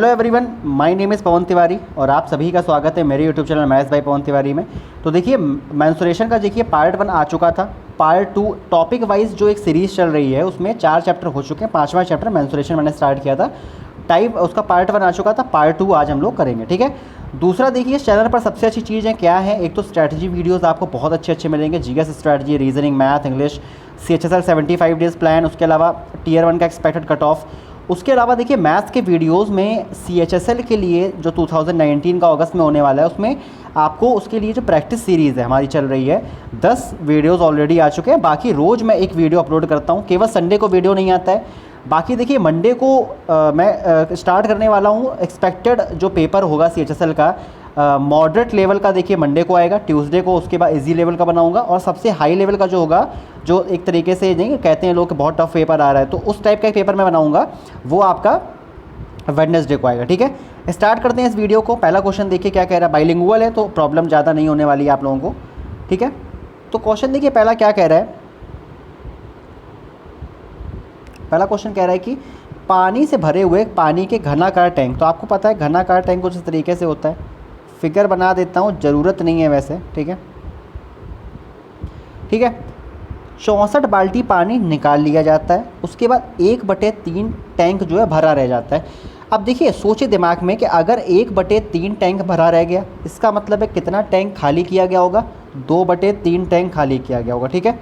Hello everyone, my name is Pawan Tiwari और आप सभी का स्वागत है मेरे YouTube channel maths by Pawan Tiwari में। तो देखिए मेंसुरेशन का देखिए पार्ट 1 आ चुका था। पार्ट 2 टॉपिक वाइज जो एक सीरीज़ चल रही है उसमें 4 चैप्टर हो चुके हैं। 5वां चैप्टर मेंसुरेशन मैंने स्टार्ट किया था, टाइप उसका पार्ट 1 आ चुका था। पार्ट 2 आज हम लोग करेंगे, ठीक है। दूसरा देखिए इस चैनल पर सबसे अच्छी चीज़ है क्या है, एक तो स्ट्रैटेजी वीडियोज़ आपको बहुत अच्छे मिलेंगे, GS strategy, reasoning, math, English, CHSL 75 days plan, उसके अलावा Tier 1 का एक्सपेक्टेड कट ऑफ। उसके अलावा देखिए मैथ्स के वीडियोस में CHSL के लिए जो 2019 का अगस्त में होने वाला है उसमें आपको उसके लिए जो प्रैक्टिस सीरीज़ है हमारी चल रही है, 10 वीडियोस ऑलरेडी आ चुके हैं। बाकी रोज़ मैं एक वीडियो अपलोड करता हूँ, केवल संडे को वीडियो नहीं आता है। बाकी देखिए मंडे को मैं स्टार्ट करने वाला हूँ एक्सपेक्टेड जो पेपर होगा CHSL का, मॉडरेट लेवल का देखिए मंडे को आएगा, ट्यूसडे को उसके बाद इजी लेवल का बनाऊंगा और सबसे हाई लेवल का जो होगा, जो एक तरीके से नहीं कहते हैं लोग कि बहुत टफ पेपर आ रहा है, तो उस टाइप का एक पेपर मैं बनाऊंगा, वो आपका वेडनेसडे को आएगा, ठीक है। स्टार्ट करते हैं इस वीडियो को। पहला क्वेश्चन देखिए क्या कह रहा है, बाइलिंगुअल है तो प्रॉब्लम ज़्यादा नहीं होने वाली है आप लोगों को, ठीक है। तो क्वेश्चन देखिए पहला क्या कह रहा है, पहला क्वेश्चन कह रहा है कि पानी से भरे हुए पानी के घनाकार टैंक, तो आपको पता है घनाकार टैंक कुछ इस तरीके से होता है, फिगर बना देता हूँ, ज़रूरत नहीं है वैसे, ठीक है, ठीक है। 64 बाल्टी पानी निकाल लिया जाता है, उसके बाद 1/3 टैंक जो है भरा रह जाता है। अब देखिए सोचे दिमाग में कि अगर 1/3 टैंक भरा रह गया, इसका मतलब है कितना टैंक खाली किया गया होगा, 2/3 टैंक खाली किया गया होगा, ठीक है।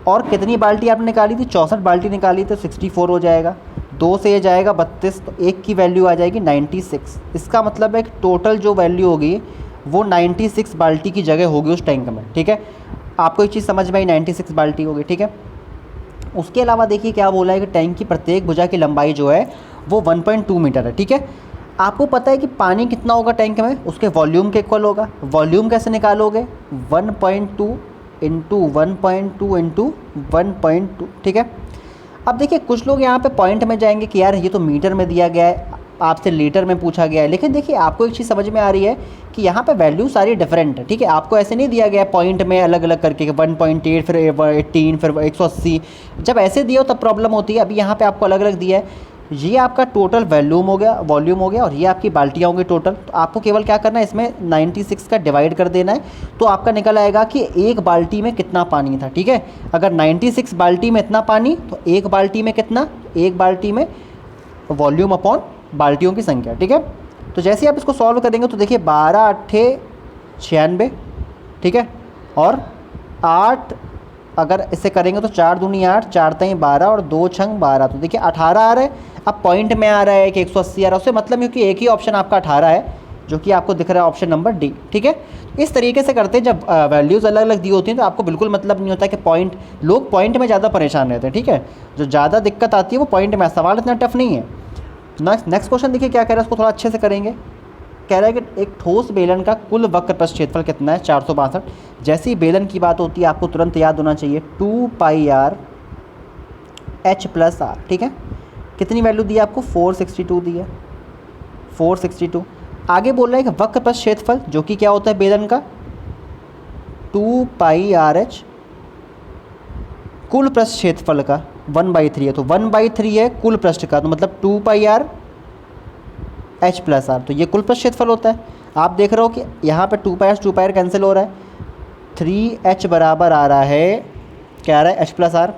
और कितनी बाल्टी आपने निकाली थी, 64 बाल्टी निकाली तो 64 हो जाएगा, 2 से ये जाएगा 32, तो एक की वैल्यू आ जाएगी 96। इसका मतलब है कि टोटल जो वैल्यू होगी वो 96 बाल्टी की जगह होगी उस टैंक में, ठीक है। आपको एक चीज़ समझ में आई, 96 बाल्टी होगी, ठीक है। उसके अलावा देखिए क्या बोला है कि टैंक की प्रत्येक भुजा की लंबाई जो है वो 1.2 मीटर है, ठीक है। आपको पता है कि पानी कितना होगा टैंक में, उसके वॉल्यूम के इक्वल होगा। वॉल्यूम कैसे निकालोगे, 1.2 इंटू 1.2 इंटू 1.2, ठीक है। अब देखिए कुछ लोग यहाँ पे पॉइंट में जाएंगे कि यार ये तो मीटर में दिया गया है, आपसे लीटर में पूछा गया है, लेकिन देखिए आपको एक चीज़ समझ में आ रही है कि यहाँ पे वैल्यू सारी डिफरेंट है, ठीक है। आपको ऐसे नहीं दिया गया है पॉइंट में अलग अलग करके 1.8 फिर 18 फिर 180, जब ऐसे दिया हो तब प्रॉब्लम होती है। अभी यहाँ पे आपको अलग अलग दिया है, ये आपका टोटल वॉल्यूम हो गया, और ये आपकी बाल्टियाँ होंगी टोटल। तो आपको केवल क्या करना है, इसमें 96 का डिवाइड कर देना है, तो आपका निकल आएगा कि एक बाल्टी में कितना पानी था, ठीक है। अगर 96 बाल्टी में इतना पानी तो एक बाल्टी में कितना, एक बाल्टी में वॉल्यूम अपॉन बाल्टियों की संख्या, ठीक है। तो जैसे आप इसको सॉल्व करेंगे तो देखिए 12 8 96, ठीक है, और 8 अगर इसे करेंगे तो 4 दूनी 8, 4 3 12 और 2 छंग 12, तो देखिए 18 आ रहा है। अब पॉइंट में आ रहा है कि 180 आ रहा है, उससे मतलब क्योंकि एक ही ऑप्शन आपका 18 है जो कि आपको दिख रहा है ऑप्शन नंबर डी, ठीक है। इस तरीके से करते हैं, जब वैल्यूज़ अलग अलग दी होती हैं तो आपको बिल्कुल मतलब नहीं होता कि पॉइंट, लोग पॉइंट में ज़्यादा परेशान रहते हैं, ठीक है। जो ज़्यादा दिक्कत आती है वो पॉइंट में, सवाल इतना टफ नहीं है। नेक्स्ट क्वेश्चन देखिए क्या कह रहा है, उसको थोड़ा अच्छे से करेंगे। कह रहा है कि एक ठोस बेलन का कुल वक्र प्रस्थ क्षेत्रफल कितना है, 462। जैसे ही बेलन की बात होती है आपको तुरंत याद होना चाहिए 2πr h+r, ठीक है। कितनी वैल्यू दी है आपको, 462 दी है, 462। आगे बोल रहा है कि वक्र प्रस्थ क्षेत्रफल जो कि क्या होता है बेलन का, 2πrh कुल पृष्ठ क्षेत्रफल का 1/3 है, तो 1/3 है कुल पृष्ठ का, तो मतलब 2πr h+r, तो ये कुल पृष्ठ क्षेत्रफल होता है। आप देख रहे हो कि यहाँ पे 2πr कैंसिल हो रहा है, 3h बराबर आ रहा है, क्या आ रहा है, h+r,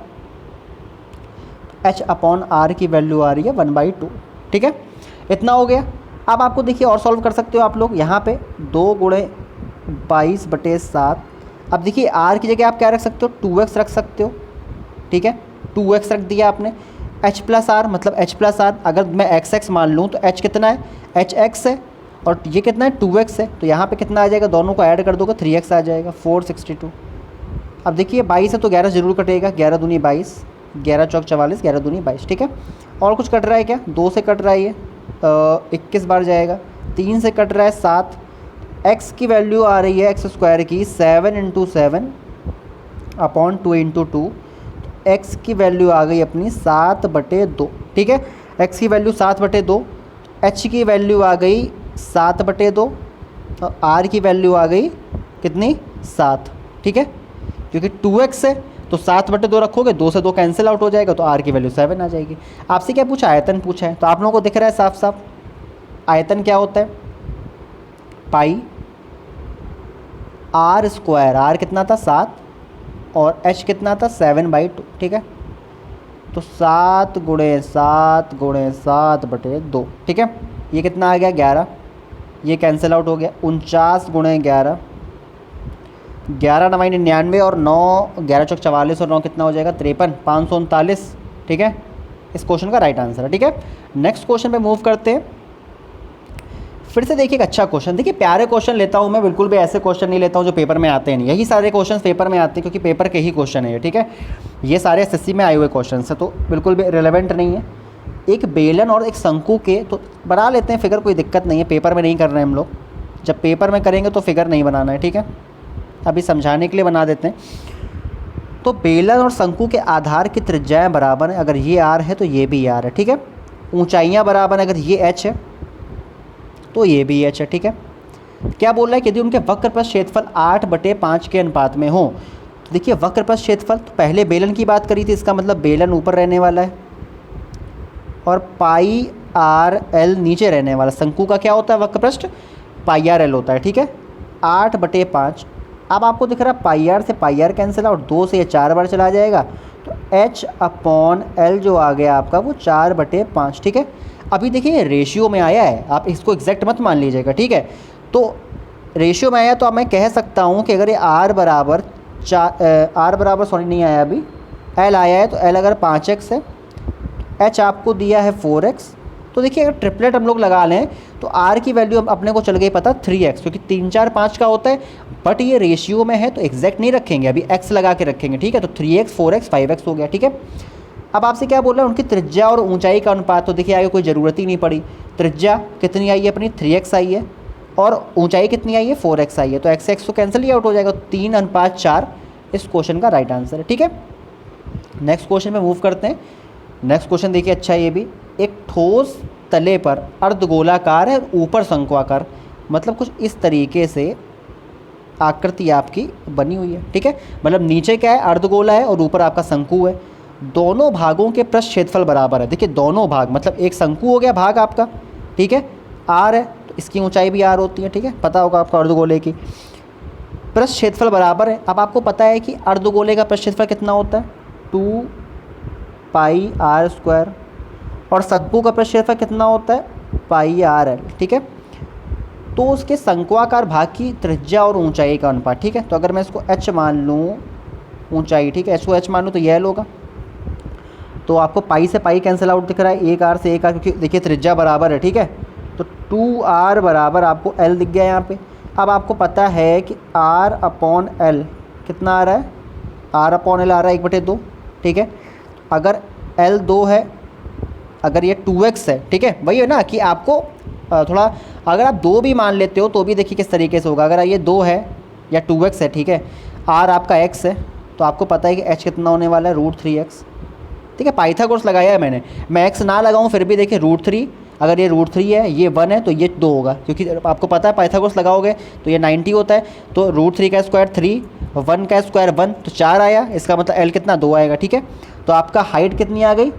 h/r की वैल्यू आ रही है 1/2, ठीक है। इतना हो गया। अब आपको देखिए और सॉल्व कर सकते हो आप लोग, यहाँ पे 2 × 22/7। अब देखिए r की जगह आप क्या रख सकते हो, 2x रख सकते हो, ठीक है, 2x रख दिया आपने। h+r मतलब h+r, अगर मैं xx मान लूँ तो h कितना है, hx है, और ये कितना है, 2x है, तो यहाँ पे कितना आ जाएगा, दोनों को ऐड कर दोगे 3x आ जाएगा, 462। अब देखिए 22 है तो 11 जरूर कटेगा, 11 दूनी 22, 11 चौक 44, 11 दूनी 22, ठीक है। और कुछ कट रहा है क्या, 2 से कट रहा है ये, 21 बार जाएगा, 3 से कट रहा है 7, x की वैल्यू आ रही है x² की 7 × 7 अपॉन 2 × 2, x की वैल्यू आ गई अपनी 7/2, ठीक है। x की वैल्यू 7/2, h की वैल्यू आ गई 7/2 और r की वैल्यू आ गई कितनी, 7, ठीक है। क्योंकि 2x है तो 7/2 रखोगे, 2 से 2 कैंसिल आउट हो जाएगा, तो r की वैल्यू 7 आ जाएगी। आपसे क्या पूछा, आयतन पूछा है, तो आप लोगों को दिख रहा है साफ साफ आयतन क्या होता है, पाई आर स्क्वायर, आर कितना था 7 और एच कितना था 7/2, ठीक है। तो 7 × 7 × 7/2, ठीक है। ये कितना आ गया 11, ये कैंसिल आउट हो गया। 49 × 11, 11 9 99 और 9 11 चौक 44 और 9 कितना हो जाएगा 53, 539, ठीक है। इस क्वेश्चन का राइट आंसर है, ठीक है। नेक्स्ट क्वेश्चन पे मूव करते हैं। फिर से देखिए एक अच्छा क्वेश्चन, देखिए प्यारे क्वेश्चन लेता हूँ मैं, बिल्कुल भी ऐसे क्वेश्चन नहीं लेता हूँ जो पेपर में आते नहीं। यही सारे क्वेश्चन पेपर में आते हैं क्योंकि पेपर के ही क्वेश्चन है, ठीक है। ये सारे एसएससी में आए हुए क्वेश्चन है, तो बिल्कुल भी रिलेवेंट नहीं है। एक बेलन और एक शंकु के, तो बना लेते हैं फिगर, कोई दिक्कत नहीं है, पेपर में नहीं कर रहे हैं हम लोग। जब पेपर में करेंगे तो फिगर नहीं बनाना है, ठीक है। अभी समझाने के लिए बना देते हैं। तो बेलन और शंकु के आधार की त्रिज्याएँ बराबर हैं, अगर ये आर है तो ये भी आर है, ठीक है। ऊंचाइयाँ बराबर हैं, अगर ये एच है तो ये भी एच है, ठीक है। क्या बोल रहा है कि यदि उनके वक्रपथ क्षेत्रफल 8/5 के अनुपात में हो, तो देखिए वक्रपथ क्षेत्रफल, तो पहले बेलन की बात करी थी, इसका मतलब बेलन ऊपर रहने वाला है और पाई आर एल नीचे रहने वाला। शंकु का क्या होता है वक्रपृष्ठ, पाई आर एल होता है, ठीक है। 8/5, अब आपको दिख रहा है पाई आर से पाई आर कैंसिल आउट, 2 से ये 4 बार चला जाएगा, तो H/L जो आ गया आपका वो 4/5, ठीक है। अभी देखिए रेशियो में आया है, आप इसको एग्जैक्ट मत मान लीजिएगा, ठीक है। तो रेशियो में आया तो अब मैं कह सकता हूँ कि अगर ये R बराबर सॉरी नहीं आया अभी, L आया है, तो L अगर 5x है, H आपको दिया है 4x, तो देखिए अगर ट्रिपलेट हम लोग लगा लें तो R की वैल्यू अपने को चल गई पता 3x, क्योंकि 3 4 5 का होता है, बट ये रेशियो में है तो एग्जैक्ट नहीं रखेंगे, अभी x लगा के रखेंगे, ठीक है। तो 3x 4x 5x हो गया, ठीक है। अब आपसे क्या बोल रहा है, उनकी त्रिज्या और ऊंचाई का अनुपात, तो देखिए आगे कोई ज़रूरत ही नहीं पड़ी। त्रिज्या कितनी आई है अपनी 3x आई है और ऊंचाई कितनी आई है 4x आई है, तो x तो कैंसिल ही आउट हो जाएगा, 3:4 इस क्वेश्चन का राइट आंसर है, ठीक है। नेक्स्ट क्वेश्चन में मूव करते हैं। नेक्स्ट क्वेश्चन देखिए अच्छा, ये भी एक ठोस तले पर अर्धगोलाकार है और ऊपर शंक्वाकार, मतलब कुछ इस तरीके से आकृति आपकी बनी हुई है, ठीक है। मतलब नीचे क्या है अर्धगोला है और ऊपर आपका शंकु है, दोनों भागों के पृष्ठ क्षेत्रफल बराबर है। देखिए दोनों भाग, मतलब एक शंकु हो गया भाग आपका, ठीक है, आर है तो इसकी ऊंचाई भी आर होती है, ठीक है, पता होगा आपको अर्धगोले की। पृष्ठ क्षेत्रफल बराबर है। अब आपको पता है कि अर्धगोले का पृष्ठ क्षेत्रफल कितना होता है 2πr², और शंकु का पृष्ठ क्षेत्रफल कितना होता है πrl, ठीक है। तो उसके शंक्वाकार भाग की त्रिज्या और ऊंचाई का अनुपात, ठीक है। तो अगर मैं इसको h मान लूँ ऊंचाई, ठीक है, h को h मान लूँ तो यह होगा, तो आपको पाई से पाई कैंसिल आउट दिख रहा है, 1r से 1r, क्योंकि देखिए त्रिज्या बराबर है, ठीक है। तो 2r बराबर आपको l दिख गया यहाँ पे। अब आपको पता है कि r/l कितना आ रहा है, r/l आ रहा है 1/2, ठीक है। अगर l 2 है, अगर ये 2x है, ठीक है, वही है ना कि आपको थोड़ा, अगर आप 2 भी मान लेते हो तो भी देखिए किस तरीके से होगा। अगर ये 2 है या 2x है, ठीक है, r आपका x है, तो आपको पता है कि h कितना होने वाला है √3x, ठीक है। पाइथागोरस लगाया है मैंने, मैं x ना लगाऊं फिर भी देखिए √3, अगर ये √3 है, ये 1 है तो ये 2 होगा, क्योंकि आपको पता है पाइथागोरस लगाओगे तो ये 90 होता है, तो √3 का स्क्वायर 3, 1 का स्क्वायर 1, तो 4 आया, इसका मतलब l कितना 2 आएगा, ठीक है। तो आपका हाइट कितनी आ गई,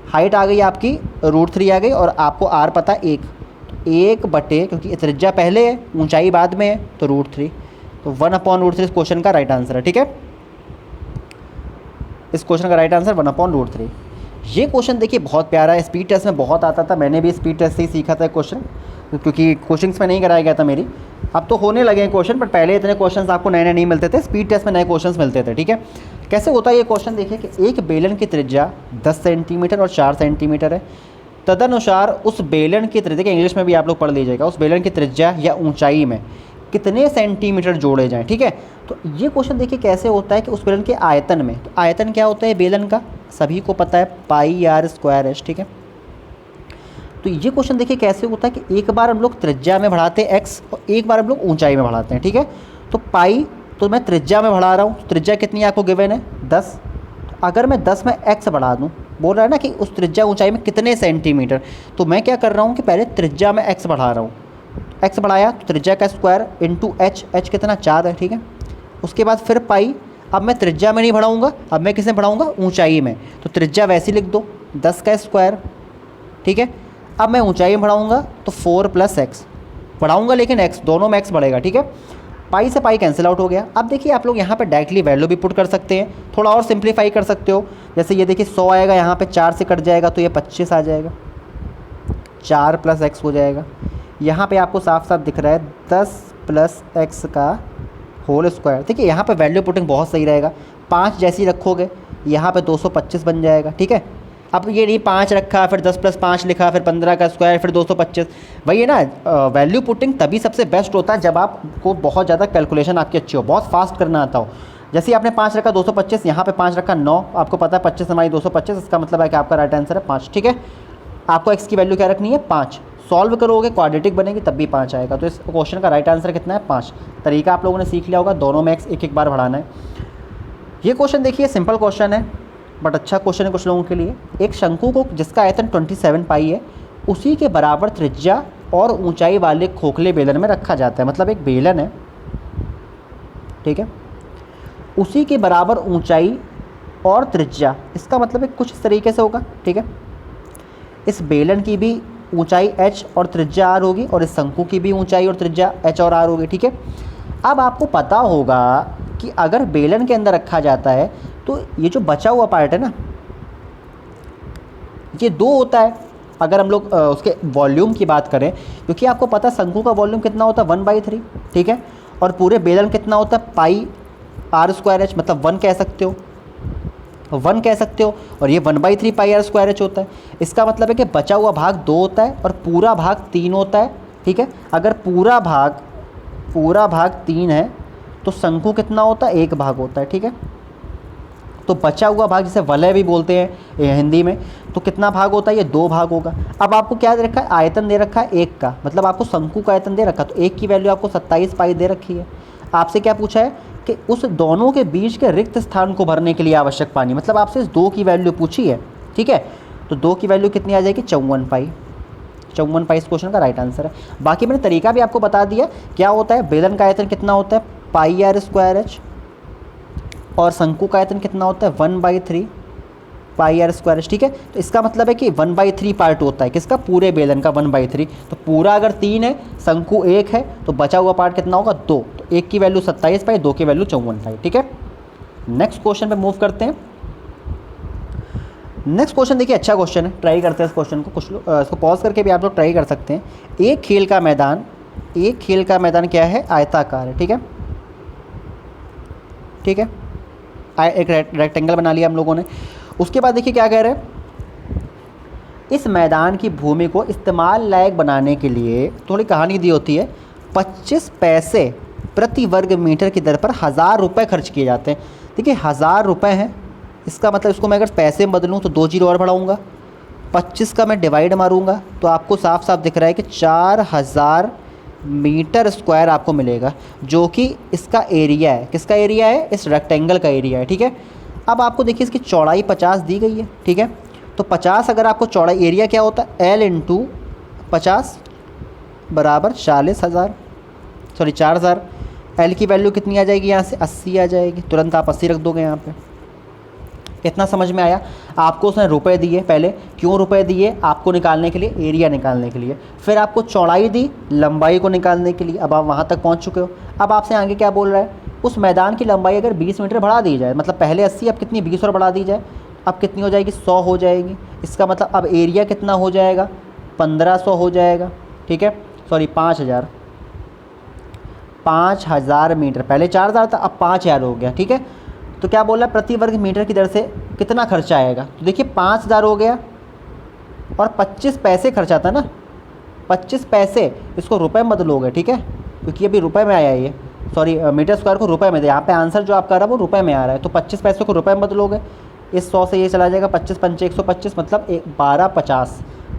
हाइट आ गई आपकी √3 आ गई, और आपको r पता 1, तो 1 क्योंकि त्रिज्या पहले है ऊंचाई बाद में है तो √3, तो 1/√3 इस क्वेश्चन का राइट आंसर है, ठीक है। इस क्वेश्चन का राइट आंसर 1/√3। ये क्वेश्चन देखिए बहुत प्यारा है, स्पीड टेस्ट में बहुत आता था, मैंने भी स्पीड टेस्ट से ही सीखा था क्वेश्चन, क्योंकि कोचिंग्स में नहीं कराया गया था मेरी। अब तो होने लगे हैं क्वेश्चन, बट पहले इतने क्वेश्चंस आपको नए नए नहीं मिलते थे, स्पीड टेस्ट में नए क्वेश्चंस मिलते थे, ठीक है। कैसे होता है ये क्वेश्चन, देखिए कि एक बेलन की त्रिज्या 10 सेंटीमीटर और 4 सेंटीमीटर है, तदनुसार उस बेलन की त्रिज्या, इंग्लिश में भी आप लोग पढ़ लीजिएगा, उस बेलन की त्रिज्या या ऊंचाई में कितने सेंटीमीटर जोड़े जाएं, ठीक है। तो ये क्वेश्चन देखिए कैसे होता है कि उस बेलन के आयतन में, तो आयतन क्या होता है बेलन का, सभी को पता है πr²h, ठीक है। तो ये क्वेश्चन देखिए कैसे होता है कि एक बार हम लोग त्रिज्या में बढ़ाते हैं x और एक बार हम लोग ऊंचाई में बढ़ाते हैं, ठीक है। तो पाई, तो मैं त्रिज्या में बढ़ा रहा हूँ, तो त्रिज्या कितनी आपको गिवन है 10, तो अगर मैं 10 में x बढ़ा दूँ, बोल रहा है ना कि उस त्रिज्या ऊंचाई में कितने सेंटीमीटर, तो मैं क्या कर रहा हूँ कि पहले त्रिज्या में x बढ़ा रहा हूँ, x बढ़ाया तो त्रिज्या का स्क्वायर इंटू h कितना 4 है, ठीक है। उसके बाद फिर पाई, अब मैं त्रिज्या में नहीं बढ़ाऊँगा, अब मैं किस में बढ़ाऊँगा ऊंचाई में, तो त्रिज्या वैसे लिख दो 10 का स्क्वायर, ठीक है। अब मैं ऊंचाई में बढ़ाऊँगा तो 4 + x बढ़ाऊँगा, लेकिन x दोनों में x बढ़ेगा, ठीक है। पाई से पाई कैंसिल आउट हो गया। अब देखिए आप लोग यहाँ पे डायरेक्टली वैल्यू भी पुट कर सकते हैं, थोड़ा और सिंप्लीफाई कर सकते हो। जैसे ये देखिए 100 आएगा, यहाँ पे 4 से कट जाएगा तो ये 25 आ जाएगा, 4 + x हो जाएगा। यहाँ पे आपको साफ साफ दिख रहा है 10 + x का होल स्क्वायर। देखिए यहाँ पे वैल्यू पुटिंग बहुत सही रहेगा, 5 जैसी रखोगे यहाँ पे 225 बन जाएगा, ठीक है। अब ये नहीं 5 रखा फिर 10 + 5 लिखा फिर 15 का स्क्वायर फिर 225, वही है ना। वैल्यू पुटिंग तभी सबसे बेस्ट होता है जब आपको बहुत ज़्यादा कैलकुलेशन आपकी अच्छी हो, बहुत फास्ट करना आता हो। जैसे ही आपने 5 रखा 225, यहाँ पे 5 रखा 9, आपको पता है 25 हमारी 225, इसका मतलब है कि आपका राइट आंसर है 5, ठीक है। आपको x की वैल्यू क्या रखनी है 5, सॉल्व करोगे क्वाड्रेटिक बनेगी तब भी 5 आएगा। तो इस क्वेश्चन का राइट आंसर कितना है 5। तरीका आप लोगों ने सीख लिया होगा, दोनों में x एक एक बार बढ़ाना है। ये क्वेश्चन देखिए सिंपल क्वेश्चन है बट अच्छा क्वेश्चन है कुछ लोगों के लिए। एक शंकु को जिसका आयतन 27 पाई है, उसी के बराबर त्रिज्या और ऊंचाई वाले खोखले बेलन में रखा जाता है। मतलब एक बेलन है, ठीक है, उसी के बराबर ऊंचाई और त्रिज्या, इसका मतलब है कुछ इस तरीके से होगा, ठीक है। इस बेलन की भी ऊंचाई h और त्रिज्या r होगी और इस शंकु की भी ऊंचाई और त्रिज्या h और r होगी, ठीक है। अब आपको पता होगा कि अगर बेलन के अंदर रखा जाता है तो ये जो बचा हुआ पार्ट है ना, ये 2 होता है। अगर हम लोग उसके वॉल्यूम की बात करें, क्योंकि आपको पता है शंकु का वॉल्यूम कितना होता है 1/3, ठीक है, और पूरे बेलन कितना होता है पाई r²h, मतलब 1 कह सकते हो, 1 कह सकते हो, और ये 1/3 पाई r²h होता है। इसका मतलब है कि बचा हुआ भाग 2 होता है और पूरा भाग 3 होता है, ठीक है। अगर पूरा भाग 3 है तो शंकु कितना होता है 1 भाग होता है, ठीक है। तो बचा हुआ भाग जिसे वलय भी बोलते हैं हिंदी में, तो कितना भाग होता है ये 2 भाग होगा। अब आपको क्या दे रखा है, आयतन दे रखा है 1 का, मतलब आपको शंकु का आयतन दे रखा है, तो 1 की वैल्यू आपको 27 पाई दे रखी है। आपसे क्या पूछा है कि उस दोनों के बीच के रिक्त स्थान को भरने के लिए आवश्यक पानी, मतलब आपसे इस 2 की वैल्यू पूछी है, ठीक है। तो 2 की वैल्यू कितनी आ जाएगी 54 पाई। 54 पाई इस क्वेश्चन का राइट आंसर है। बाकी मैंने तरीका भी आपको बता दिया क्या होता है, बेलन का आयतन कितना होता है पाई r²h और शंकु का आयतन कितना होता है 1/3 पाई r²h, ठीक है। तो इसका मतलब है कि 1/3 पार्ट होता है किसका, पूरे बेलन का 1/3। तो पूरा अगर 3 है, शंकु 1 है, तो बचा हुआ पार्ट कितना होगा 2। तो 1 की वैल्यू 27 पाई, 2 की वैल्यू 54 पाई, ठीक है। नेक्स्ट क्वेश्चन पे मूव करते हैं। नेक्स्ट क्वेश्चन देखिए अच्छा क्वेश्चन है, ट्राई करते हैं इस क्वेश्चन को। कुछ लोग इसको पॉज करके भी आप लोग ट्राई कर सकते हैं। एक खेल का मैदान क्या है, आयताकार है, ठीक है, ठीक है। एक रेक्टेंगल बना लिया हम लोगों ने। उसके बाद देखिए क्या कह रहे हैं, इस मैदान की भूमि को इस्तेमाल लायक बनाने के लिए थोड़ी कहानी दी होती है, 25 पैसे प्रति वर्ग मीटर की दर पर 1000 रुपये खर्च किए जाते हैं। देखिए 1000 रुपये हैं, इसका मतलब इसको मैं अगर पैसे में बदलूँ तो 2 जीरो और बढ़ाऊँगा, 25 का मैं डिवाइड मारूँगा तो आपको साफ साफ दिख रहा है कि 4000 मीटर स्क्वायर आपको मिलेगा, जो कि इसका एरिया है। किसका एरिया है, इस रेक्टेंगल का एरिया है, ठीक है। अब आपको देखिए इसकी चौड़ाई 50 दी गई है, ठीक है। तो 50 अगर आपको चौड़ाई, एरिया क्या होता है L × 50 बराबर 4000। L की वैल्यू कितनी आ जाएगी यहाँ से 80 आ जाएगी, तुरंत आप 80 रख दोगे यहाँ पे। इतना समझ में आया। आपको उसने रुपए दिए, पहले क्यों रुपए दिए, आपको निकालने के लिए, एरिया निकालने के लिए। फिर आपको चौड़ाई दी लंबाई को निकालने के लिए। अब आप वहाँ तक पहुँच चुके हो। अब आपसे आगे क्या बोल रहा है, उस मैदान की लंबाई अगर 20 मीटर बढ़ा दी जाए, मतलब पहले 80, अब कितनी 20 और बढ़ा दी जाए, अब कितनी हो जाएगी 100 हो जाएगी। इसका मतलब अब एरिया कितना हो जाएगा 1500 हो जाएगा, ठीक है, सॉरी 5000 मीटर। पहले 4000 था, अब 5000 हो गया, ठीक है। तो क्या बोला, प्रति वर्ग मीटर की दर से कितना खर्चा आएगा। तो देखिए 5000 हो गया और 25 पैसे खर्चा था ना, 25 पैसे, इसको रुपए में बदलोगे, ठीक है, क्योंकि अभी रुपए में आया ये, सॉरी मीटर स्क्वायर को रुपए में दे, यहाँ पे आंसर जो आपका रहा वो रुपए में आ रहा है। तो 25 पैसे को रुपए में बदलोगे, इस 100 से ये चला जाएगा, 25 पंचे 125, मतलब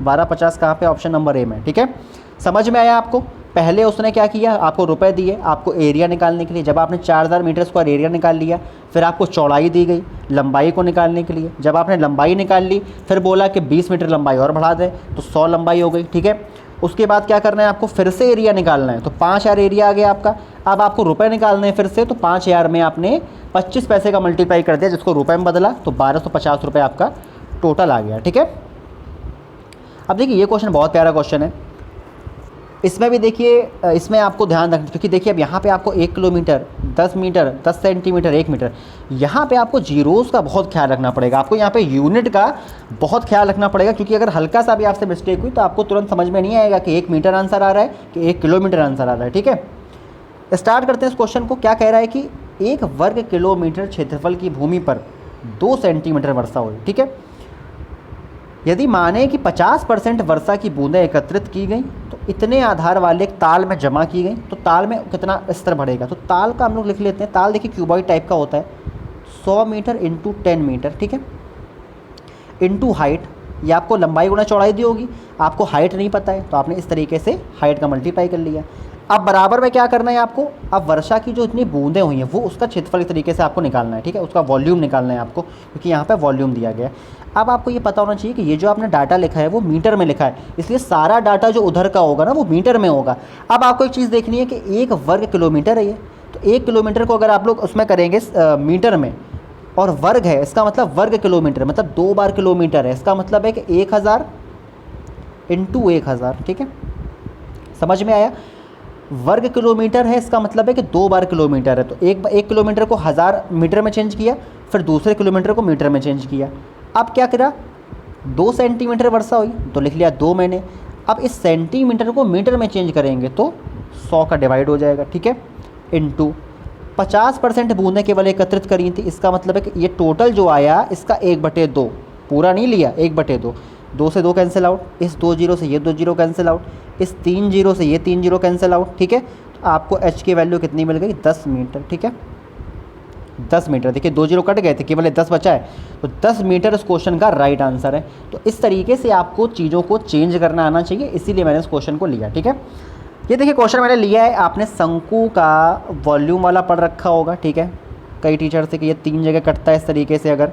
1250 कहाँ पे, ऑप्शन नंबर ए में, ठीक है। समझ में आया आपको। पहले उसने क्या किया, आपको रुपए दिए आपको एरिया निकालने के लिए। जब आपने 4000 मीटर स्क्वायर एरिया निकाल लिया, फिर आपको चौड़ाई दी गई लंबाई को निकालने के लिए। जब आपने लंबाई निकाल ली, फिर बोला कि 20 मीटर लंबाई और बढ़ा दें, तो 100 लंबाई हो गई, ठीक है। उसके बाद क्या करना है, आपको फिर से एरिया निकालना है, तो 5000 एरिया आ गया आपका। अब आपको रुपए निकालने हैं फिर से, तो 5000 में आपने 25 पैसे का मल्टीप्लाई कर दिया, जिसको रुपए में बदला, तो 1250 रुपये आपका टोटल आ गया, ठीक है। अब देखिए ये क्वेश्चन बहुत प्यारा क्वेश्चन है। इसमें भी देखिए इसमें आपको ध्यान रखना, क्योंकि देखिए अब यहाँ पे आपको 1 किलोमीटर, 10 मीटर, 10 सेंटीमीटर, 1 मीटर, यहाँ पे आपको जीरोज़ का बहुत ख्याल रखना पड़ेगा, आपको यहाँ पे यूनिट का बहुत ख्याल रखना पड़ेगा, क्योंकि अगर हल्का सा भी आपसे मिस्टेक हुई तो आपको तुरंत समझ में नहीं आएगा कि 1 मीटर आंसर आ रहा है कि 1 किलोमीटर आंसर आ रहा है। ठीक है, स्टार्ट करते हैं इस क्वेश्चन को। क्या कह रहा है कि 1 वर्ग किलोमीटर क्षेत्रफल की भूमि पर 2 सेंटीमीटर वर्षा हुई। ठीक है, यदि माने कि 50% वर्षा की बूंदें एकत्रित की गई तो इतने आधार वाले एक ताल में जमा की गई, तो ताल में कितना स्तर बढ़ेगा। तो ताल का हम लोग लिख लेते हैं, ताल देखिए क्यूबॉइड टाइप का होता है, 100 मीटर इंटू 10 मीटर। ठीक है, इंटू हाइट, ये आपको लंबाई गुना चौड़ाई दी होगी, आपको हाइट नहीं पता है तो आपने इस तरीके से हाइट का मल्टीप्लाई कर लिया। अब बराबर में क्या करना है आपको, अब वर्षा की जो इतनी बूंदें हुई हैं वो उसका क्षेत्रफल इस तरीके से आपको निकालना है। ठीक है, उसका वॉल्यूम निकालना है आपको, क्योंकि यहाँ पे वॉल्यूम दिया गया है। अब आपको ये पता होना चाहिए कि ये जो आपने डाटा लिखा है वो मीटर में लिखा है, इसलिए सारा डाटा जो उधर का होगा ना वो मीटर में होगा। अब आपको एक चीज़ देखनी है कि 1 वर्ग किलोमीटर है ये, तो 1 किलोमीटर को अगर आप लोग उसमें करेंगे मीटर में, और वर्ग है इसका मतलब वर्ग किलोमीटर, मतलब 2 बार किलोमीटर है, इसका मतलब है कि 1000 इंटू 1000। ठीक है, समझ में आया। वर्ग किलोमीटर है इसका मतलब है कि 2 बार किलोमीटर है, तो एक किलोमीटर को 1000 मीटर में चेंज किया, फिर दूसरे किलोमीटर को मीटर में चेंज किया। अब क्या करा, 2 सेंटीमीटर वर्षा हुई तो लिख लिया 2 मैंने। अब इस सेंटीमीटर को मीटर में चेंज करेंगे तो 100 का डिवाइड हो जाएगा। ठीक है, इंटू 50% बूंदें केवल एकत्रित करी थी, इसका मतलब है कि ये टोटल जो आया इसका 1/2, पूरा नहीं लिया, 1/2, 2 से 2 कैंसिल आउट, इस 2 जीरो से ये 2 जीरो कैंसिल आउट, इस 3 जीरो से ये 3 जीरो कैंसिल आउट। ठीक है, तो आपको h की वैल्यू कितनी मिल गई, 10 मीटर। ठीक है, 10 मीटर, देखिए 2 जीरो कट गए थे, केवल 10 बचा है, तो 10 मीटर इस क्वेश्चन का राइट आंसर है। तो इस तरीके से आपको चीज़ों को चेंज करना आना चाहिए, इसीलिए मैंने इस क्वेश्चन को लिया। ठीक है, ये देखिए क्वेश्चन मैंने लिया है, आपने शंकु का वॉल्यूम वाला पढ़ रखा होगा। ठीक है, कई टीचर से कि ये 3 जगह कटता है इस तरीके से, अगर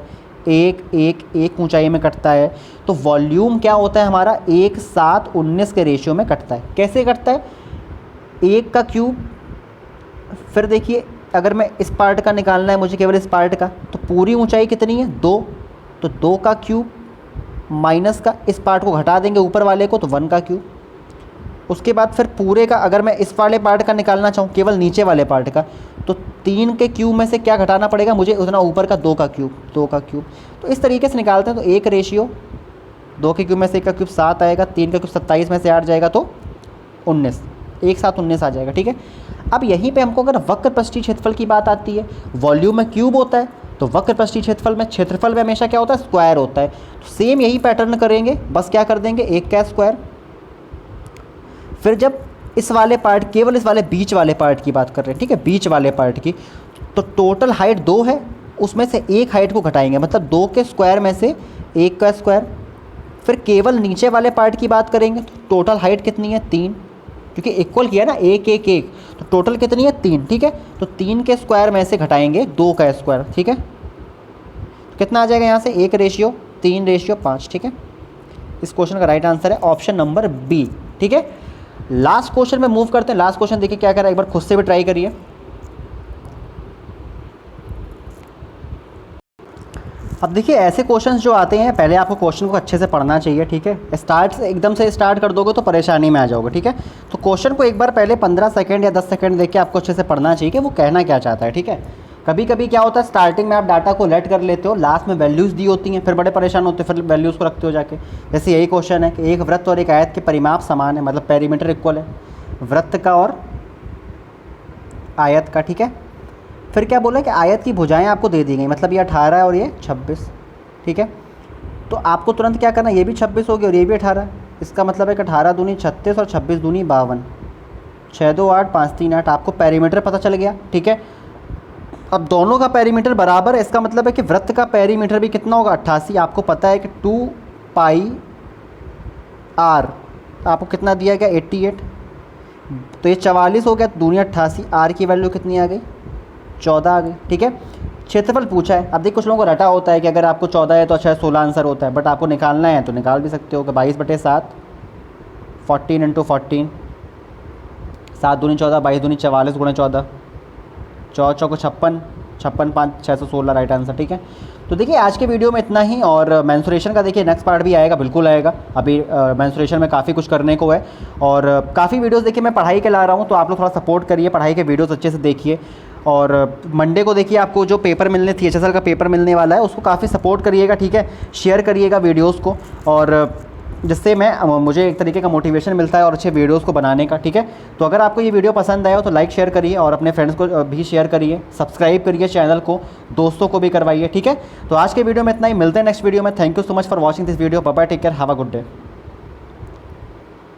एक ऊंचाई में कटता है तो वॉल्यूम क्या होता है हमारा 1:7:19 के रेशियो में कटता है। कैसे कटता है, 1 का क्यूब, फिर देखिए अगर मैं इस पार्ट का निकालना है मुझे, केवल इस पार्ट का, तो पूरी ऊंचाई कितनी है 2, तो 2 का क्यूब माइनस का इस पार्ट को घटा देंगे ऊपर वाले को तो 1 का क्यूब। उसके बाद फिर पूरे का अगर मैं इस वाले पार्ट का निकालना चाहूँ, केवल नीचे वाले पार्ट का, तो 3 के क्यूब में से क्या घटाना पड़ेगा मुझे, उतना ऊपर का 2 का क्यूब, 2 का क्यूब। तो इस तरीके से निकालते हैं, तो 1 रेशियो 2 के क्यूब में से 1 का क्यूब 7 आएगा, 3 का क्यूब 27 में से 8 जाएगा तो 19, 1:7:19 आ जाएगा। ठीक है, अब यहीं पे हमको अगर वक्र पृष्ठीय क्षेत्रफल की बात आती है, वॉल्यूम में क्यूब होता है, तो वक्र पृष्ठीय क्षेत्रफल में हमेशा क्या होता है, स्क्वायर होता है। तो सेम यही पैटर्न करेंगे, बस क्या कर देंगे 1 का स्क्वायर। फिर जब इस वाले पार्ट, केवल इस वाले बीच वाले पार्ट की बात कर रहे हैं, ठीक है, बीच वाले पार्ट की, तो टोटल हाइट 2 है, उसमें से एक हाइट को घटाएंगे, मतलब 2 के स्क्वायर में से 1 का स्क्वायर। फिर केवल नीचे वाले पार्ट की बात करेंगे तो टोटल हाइट कितनी है 3, क्योंकि इक्वल किया ना 1 1 1, तो टोटल कितनी है 3। ठीक है, तो 3 के स्क्वायर में से घटाएंगे 2 का स्क्वायर। ठीक है, कितना आ जाएगा यहाँ से 1:3:5। ठीक है, इस क्वेश्चन का राइट आंसर है ऑप्शन नंबर बी। ठीक है, लास्ट क्वेश्चन में मूव करते हैं। लास्ट क्वेश्चन देखिए क्या कर रहा है, एक बार खुद से भी ट्राई करिए। अब देखिए ऐसे क्वेश्चंस जो आते हैं, पहले आपको क्वेश्चन को अच्छे से पढ़ना चाहिए। ठीक है, स्टार्ट से एकदम से स्टार्ट कर दोगे तो परेशानी में आ जाओगे। ठीक है, तो क्वेश्चन को एक बार पहले 15 सेकंड या 10 सेकंड देख के आपको अच्छे से पढ़ना चाहिए कि वो कहना क्या चाहता है। ठीक है, कभी कभी क्या होता है, स्टार्टिंग में आप डाटा को लेट कर लेते हो, लास्ट में वैल्यूज़ दी होती हैं, फिर बड़े परेशान होते हैं, फिर वैल्यूज़ को रखते हो जाके। जैसे यही क्वेश्चन है कि एक वृत्त और एक आयत के परिमाप समान है, मतलब पेरीमीटर इक्वल है वृत्त का और आयत का। ठीक है, फिर क्या बोला कि आयत की भुजाएं आपको दे दी गई, मतलब ये 18 है और ये 26। ठीक है, तो आपको तुरंत क्या करना, ये भी 26 होगी और ये भी 18, इसका मतलब है कि 18 दूनी 36 और 26 दूनी 52, 6 2 8 5 3 8, आपको पेरीमीटर पता चल गया। ठीक है, अब दोनों का पेरीमीटर बराबर है, इसका मतलब है कि वृत्त का पेरीमीटर भी कितना होगा 88। आपको पता है कि 2πr, आपको कितना दिया गया 88, तो ये 44 हो गया, दूनी 88, आर की वैल्यू कितनी आ गई 14 आ गई। ठीक है, क्षेत्रफल पूछा है। अब देखिए कुछ लोगों को रटा होता है कि अगर आपको 14 है तो अच्छा 16 आंसर होता है, बट आपको निकालना है तो निकाल भी सकते हो कि 22/7, 14 × 14, 7 दूनी 14, 22 दूनी 44 × 14, 4 चौको 56, 56 5 616 राइट आंसर। ठीक है, तो देखिए आज के वीडियो में इतना ही, और मेंस्ट्रुएशन का देखिए नेक्स्ट पार्ट भी आएगा, बिल्कुल आएगा। अभी मेंस्ट्रुएशन में काफ़ी कुछ करने को है, और काफ़ी वीडियोस देखिए मैं पढ़ाई के ला रहा हूँ, तो आप लोग थोड़ा सपोर्ट करिए, पढ़ाई के वीडियोस अच्छे से देखिए। और मंडे को देखिए आपको जो पेपर मिलने THSL का पेपर मिलने वाला है, उसको काफ़ी सपोर्ट करिएगा, ठीक है। शेयर करिएगा वीडियोज़ को, और जिससे मुझे एक तरीके का मोटिवेशन मिलता है और अच्छे वीडियोस को बनाने का, ठीक है। तो अगर आपको ये वीडियो पसंद आया हो तो लाइक शेयर करिए, और अपने फ्रेंड्स को भी शेयर करिए, सब्सक्राइब करिए चैनल को, दोस्तों को भी करवाइए, ठीक है। तो आज के वीडियो में इतना ही, मिलते हैं नेक्स्ट वीडियो में। Thank you so much for watching this video. Bye bye, take care, have a good day.